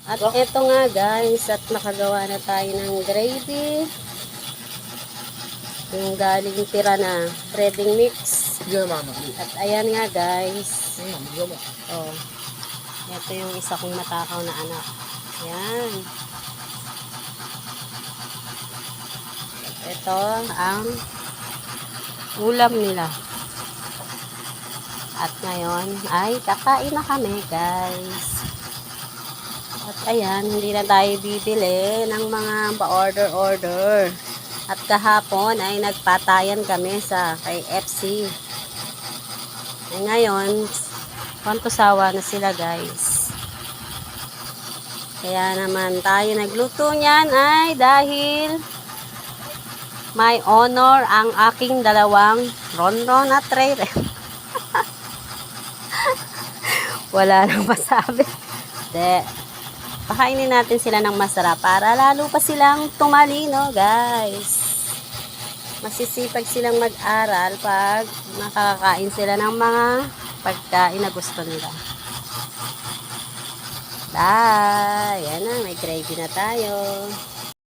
At eto nga guys, at nakagawa na tayo ng gravy. Yung galing tira na breading mix. At ayan nga guys. Oh. Ito yung isa kong matakaw na anak. Ayan. Ito ang ulam nila. At ngayon ay kakain na kami guys. At ayan, hindi na tayo bibili ng mga pa-order-order. At kahapon ay nagpatayan kami sa kay FC. Ay ngayon, pantusawa na sila guys. Kaya naman tayo nagluto niyan ay dahil may honor ang aking dalawang ronron at rere. Wala nang masabi. De, pakainin natin sila ng masarap para lalo pa silang tumalino guys. Masisipag silang mag-aral pag nakakakain sila ng mga pagkain na gusto nila. Bye! Yan na, may gravy na tayo.